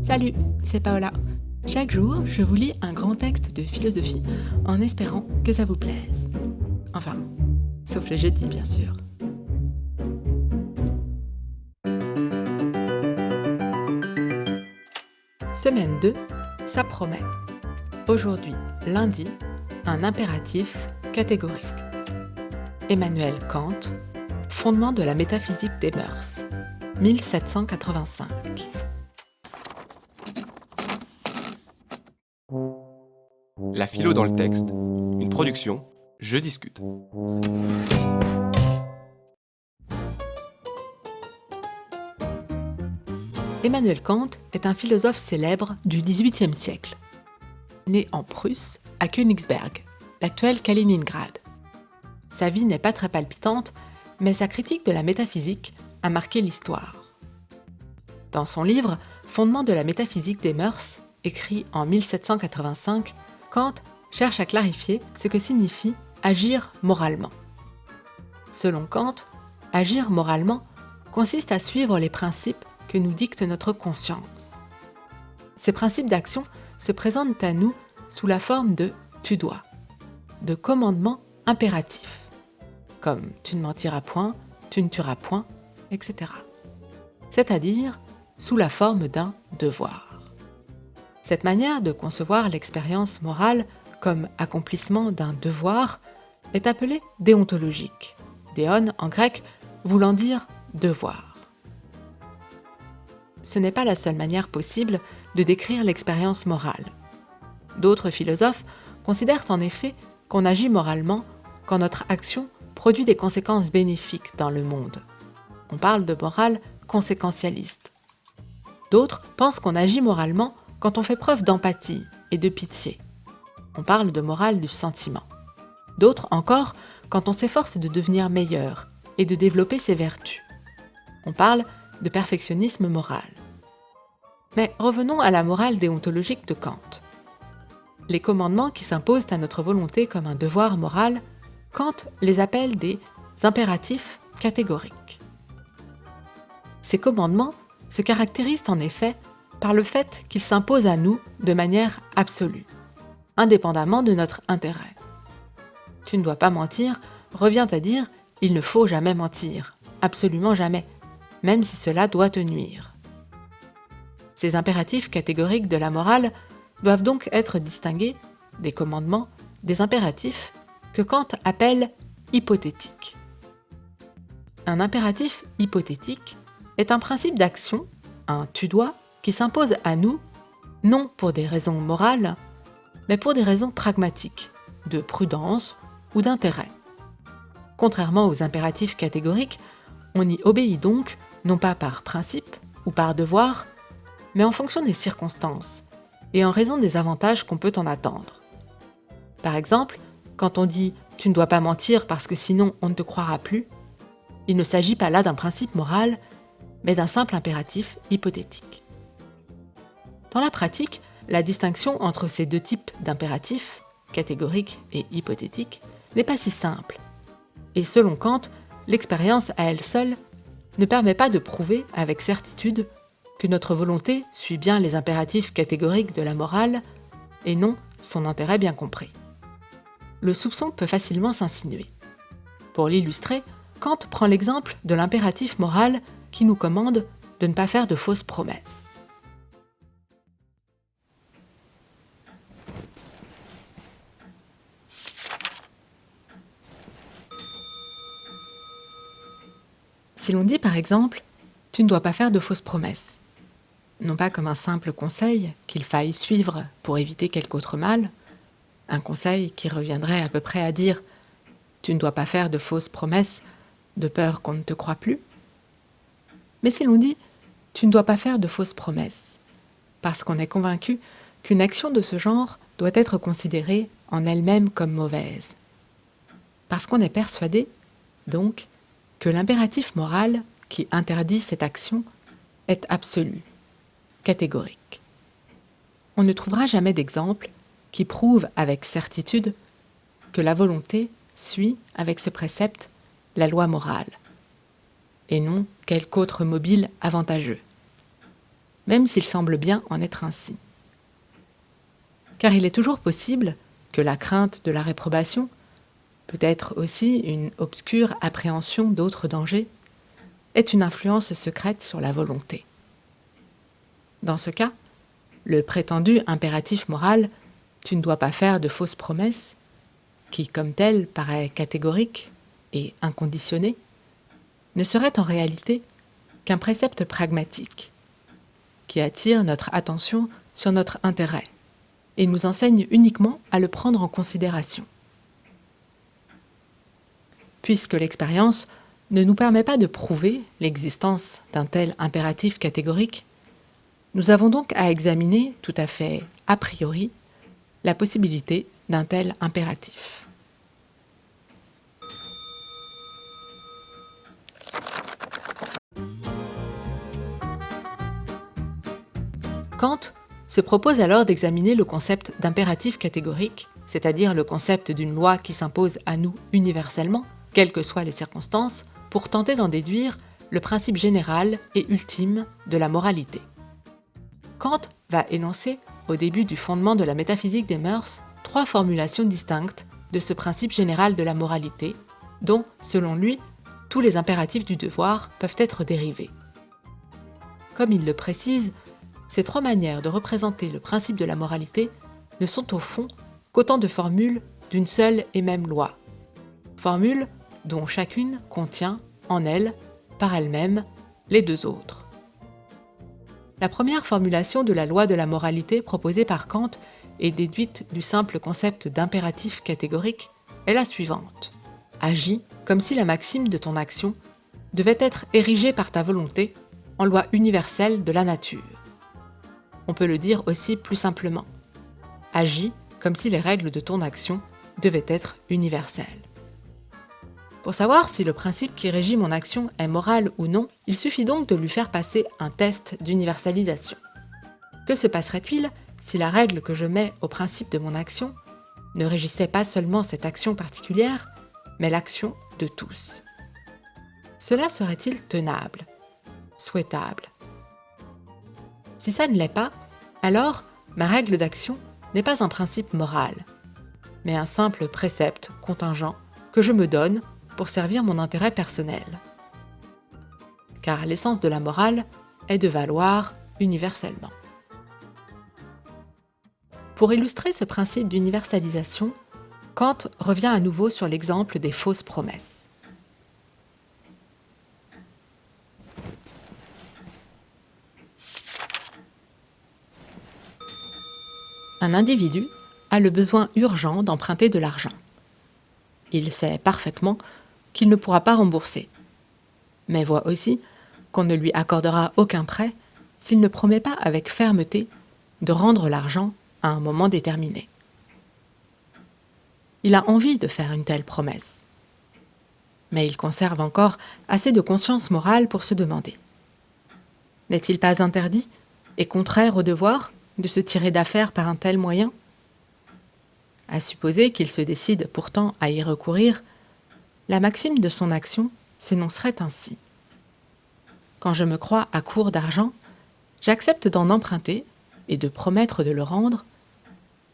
Salut, c'est Paola. Chaque jour, je vous lis un grand texte de philosophie en espérant que ça vous plaise. Enfin, sauf les jeudis, bien sûr. Semaine 2, ça promet. Aujourd'hui, lundi, un impératif catégorique. Emmanuel Kant, Fondement de la métaphysique des mœurs, 1785. La philo dans le texte, une production, je discute. Emmanuel Kant est un philosophe célèbre du XVIIIe siècle. Né en Prusse, à Königsberg, l'actuel Kaliningrad. Sa vie n'est pas très palpitante, mais sa critique de la métaphysique a marqué l'histoire. Dans son livre Fondement de la métaphysique des mœurs, écrit en 1785, Kant cherche à clarifier ce que signifie agir moralement. Selon Kant, agir moralement consiste à suivre les principes que nous dicte notre conscience. Ces principes d'action se présentent à nous sous la forme de « tu dois », de commandements impératifs, comme « tu ne mentiras point »,« tu ne tueras point », etc. C'est-à-dire sous la forme d'un devoir. Cette manière de concevoir l'expérience morale comme accomplissement d'un devoir est appelée déontologique, déon en grec voulant dire devoir. Ce n'est pas la seule manière possible de décrire l'expérience morale. D'autres philosophes considèrent en effet qu'on agit moralement quand notre action produit des conséquences bénéfiques dans le monde. On parle de morale conséquentialiste. D'autres pensent qu'on agit moralement quand on fait preuve d'empathie et de pitié. On parle de morale du sentiment. D'autres encore quand on s'efforce de devenir meilleur et de développer ses vertus. On parle de perfectionnisme moral. Mais revenons à la morale déontologique de Kant. Les commandements qui s'imposent à notre volonté comme un devoir moral, Kant les appelle des impératifs catégoriques. Ces commandements se caractérisent en effet par le fait qu'ils s'imposent à nous de manière absolue, indépendamment de notre intérêt. Tu ne dois pas mentir revient à dire « il ne faut jamais mentir, absolument jamais, même si cela doit te nuire ». Ces impératifs catégoriques de la morale doivent donc être distingués des commandements, des impératifs que Kant appelle hypothétiques. Un impératif hypothétique est un principe d'action, un « tu dois », qui s'impose à nous, non pour des raisons morales, mais pour des raisons pragmatiques, de prudence ou d'intérêt. Contrairement aux impératifs catégoriques, on y obéit donc non pas par principe ou par devoir, mais en fonction des circonstances et en raison des avantages qu'on peut en attendre. Par exemple, quand on dit « tu ne dois pas mentir parce que sinon on ne te croira plus », il ne s'agit pas là d'un principe moral, mais d'un simple impératif hypothétique. Dans la pratique, la distinction entre ces deux types d'impératifs, catégoriques et hypothétiques, n'est pas si simple. Et selon Kant, l'expérience à elle seule ne permet pas de prouver avec certitude que notre volonté suit bien les impératifs catégoriques de la morale et non son intérêt bien compris. Le soupçon peut facilement s'insinuer. Pour l'illustrer, Kant prend l'exemple de l'impératif moral qui nous commande de ne pas faire de fausses promesses. Si l'on dit par exemple « tu ne dois pas faire de fausses promesses », non pas comme un simple conseil qu'il faille suivre pour éviter quelque autre mal, un conseil qui reviendrait à peu près à dire « tu ne dois pas faire de fausses promesses de peur qu'on ne te croie plus », mais si l'on dit « tu ne dois pas faire de fausses promesses », parce qu'on est convaincu qu'une action de ce genre doit être considérée en elle-même comme mauvaise, parce qu'on est persuadé, donc, que l'impératif moral qui interdit cette action est absolu, catégorique. On ne trouvera jamais d'exemple qui prouve avec certitude que la volonté suit avec ce précepte la loi morale, et non quelque autre mobile avantageux. même s'il semble bien en être ainsi. Car il est toujours possible que la crainte de la réprobation, peut-être aussi une obscure appréhension d'autres dangers, ait une influence secrète sur la volonté. Dans ce cas, le prétendu impératif moral « tu ne dois pas faire de fausses promesses », qui comme tel paraît catégorique et inconditionné, ne serait en réalité qu'un précepte pragmatique, qui attire notre attention sur notre intérêt et nous enseigne uniquement à le prendre en considération. Puisque l'expérience ne nous permet pas de prouver l'existence d'un tel impératif catégorique, nous avons donc à examiner tout à fait a priori la possibilité d'un tel impératif. Kant se propose alors d'examiner le concept d'impératif catégorique, c'est-à-dire le concept d'une loi qui s'impose à nous universellement, quelles que soient les circonstances, pour tenter d'en déduire le principe général et ultime de la moralité. Kant va énoncer, au début du fondement de la métaphysique des mœurs, 3 formulations distinctes de ce principe général de la moralité, dont, selon lui, tous les impératifs du devoir peuvent être dérivés. Comme il le précise, ces 3 manières de représenter le principe de la moralité ne sont au fond qu'autant de formules d'une seule et même loi. Formules dont chacune contient en elle, par elle-même, les 2 autres. La première formulation de la loi de la moralité proposée par Kant et déduite du simple concept d'impératif catégorique est la suivante. Agis comme si la maxime de ton action devait être érigée par ta volonté en loi universelle de la nature. On peut le dire aussi plus simplement. Agis comme si les règles de ton action devaient être universelles. Pour savoir si le principe qui régit mon action est moral ou non, il suffit donc de lui faire passer un test d'universalisation. Que se passerait-il si la règle que je mets au principe de mon action ne régissait pas seulement cette action particulière, mais l'action de tous? Cela serait-il tenable, souhaitable? Si ça ne l'est pas, alors ma règle d'action n'est pas un principe moral, mais un simple précepte contingent que je me donne pour servir mon intérêt personnel. Car l'essence de la morale est de valoir universellement. Pour illustrer ce principe d'universalisation, Kant revient à nouveau sur l'exemple des fausses promesses. Un individu a le besoin urgent d'emprunter de l'argent. Il sait parfaitement qu'il ne pourra pas rembourser, mais voit aussi qu'on ne lui accordera aucun prêt s'il ne promet pas avec fermeté de rendre l'argent à un moment déterminé. Il a envie de faire une telle promesse, mais il conserve encore assez de conscience morale pour se demander: n'est-il pas interdit et contraire au devoir de se tirer d'affaire par un tel moyen? À supposer qu'il se décide pourtant à y recourir, la maxime de son action s'énoncerait ainsi. Quand je me crois à court d'argent, j'accepte d'en emprunter et de promettre de le rendre,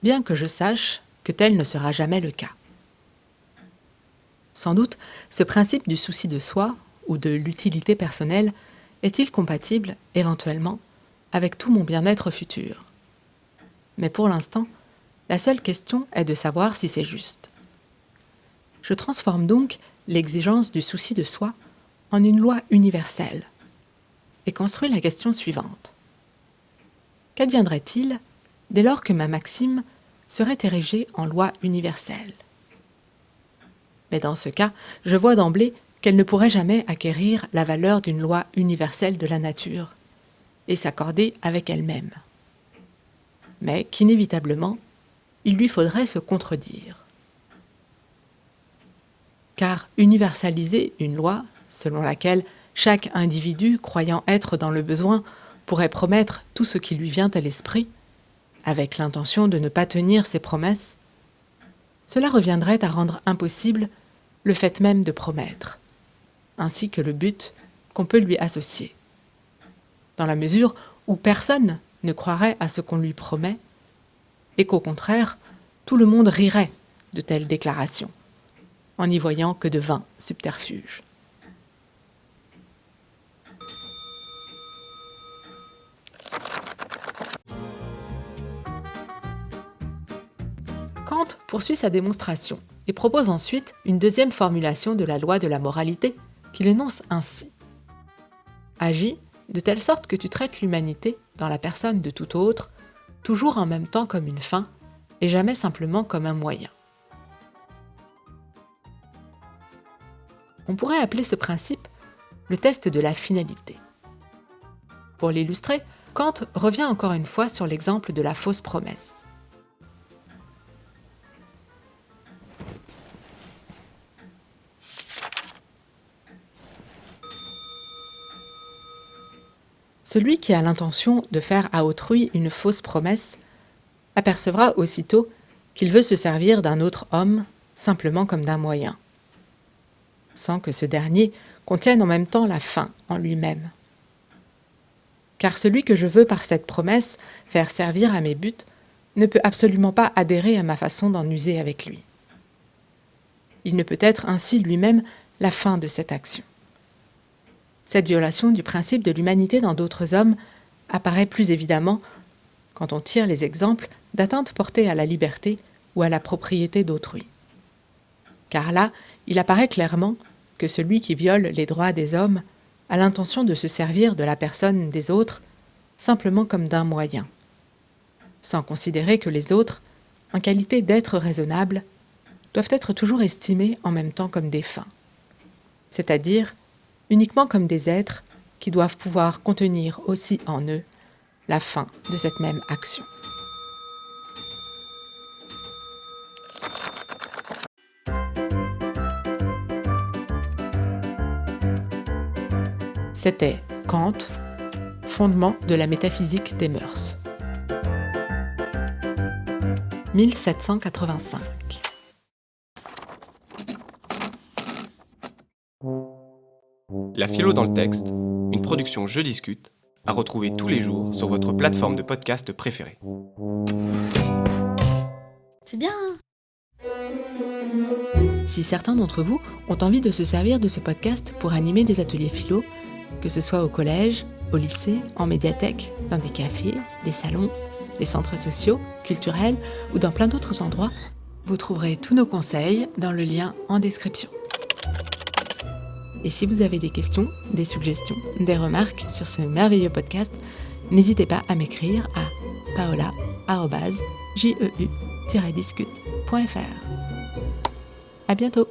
bien que je sache que tel ne sera jamais le cas. Sans doute, ce principe du souci de soi ou de l'utilité personnelle est-il compatible, éventuellement, avec tout mon bien-être futur. Mais pour l'instant, la seule question est de savoir si c'est juste. Je transforme donc l'exigence du souci de soi en une loi universelle et construis la question suivante. Qu'adviendrait-il dès lors que ma maxime serait érigée en loi universelle? Mais dans ce cas, je vois d'emblée qu'elle ne pourrait jamais acquérir la valeur d'une loi universelle de la nature et s'accorder avec elle-même. Mais qu'inévitablement, il lui faudrait se contredire. Car universaliser une loi, selon laquelle chaque individu croyant être dans le besoin pourrait promettre tout ce qui lui vient à l'esprit, avec l'intention de ne pas tenir ses promesses, cela reviendrait à rendre impossible le fait même de promettre, ainsi que le but qu'on peut lui associer, dans la mesure où personne ne croirait à ce qu'on lui promet, et qu'au contraire, tout le monde rirait de telles déclarations, en n'y voyant que de vains subterfuges. Kant poursuit sa démonstration et propose ensuite une deuxième formulation de la loi de la moralité qu'il énonce ainsi. Agis de telle sorte que tu traites l'humanité dans la personne de tout autre, toujours en même temps comme une fin et jamais simplement comme un moyen. On pourrait appeler ce principe le test de la finalité. Pour l'illustrer, Kant revient encore une fois sur l'exemple de la fausse promesse. Celui qui a l'intention de faire à autrui une fausse promesse apercevra aussitôt qu'il veut se servir d'un autre homme simplement comme d'un moyen, sans que ce dernier contienne en même temps la fin en lui-même. Car celui que je veux par cette promesse faire servir à mes buts ne peut absolument pas adhérer à ma façon d'en user avec lui. Il ne peut être ainsi lui-même la fin de cette action. Cette violation du principe de l'humanité dans d'autres hommes apparaît plus évidemment quand on tire les exemples d'atteintes portées à la liberté ou à la propriété d'autrui. Car là, il apparaît clairement que celui qui viole les droits des hommes a l'intention de se servir de la personne des autres simplement comme d'un moyen, sans considérer que les autres, en qualité d'êtres raisonnables, doivent être toujours estimés en même temps comme des fins, c'est-à-dire uniquement comme des êtres qui doivent pouvoir contenir aussi en eux la fin de cette même action. C'était Kant, Fondement de la métaphysique des mœurs. 1785. La philo dans le texte, une production Je discute, à retrouver tous les jours sur votre plateforme de podcast préférée. C'est bien! Si certains d'entre vous ont envie de se servir de ce podcast pour animer des ateliers philo, que ce soit au collège, au lycée, en médiathèque, dans des cafés, des salons, des centres sociaux, culturels ou dans plein d'autres endroits, vous trouverez tous nos conseils dans le lien en description. Et si vous avez des questions, des suggestions, des remarques sur ce merveilleux podcast, n'hésitez pas à m'écrire à paola@jeu-discute.fr. À bientôt!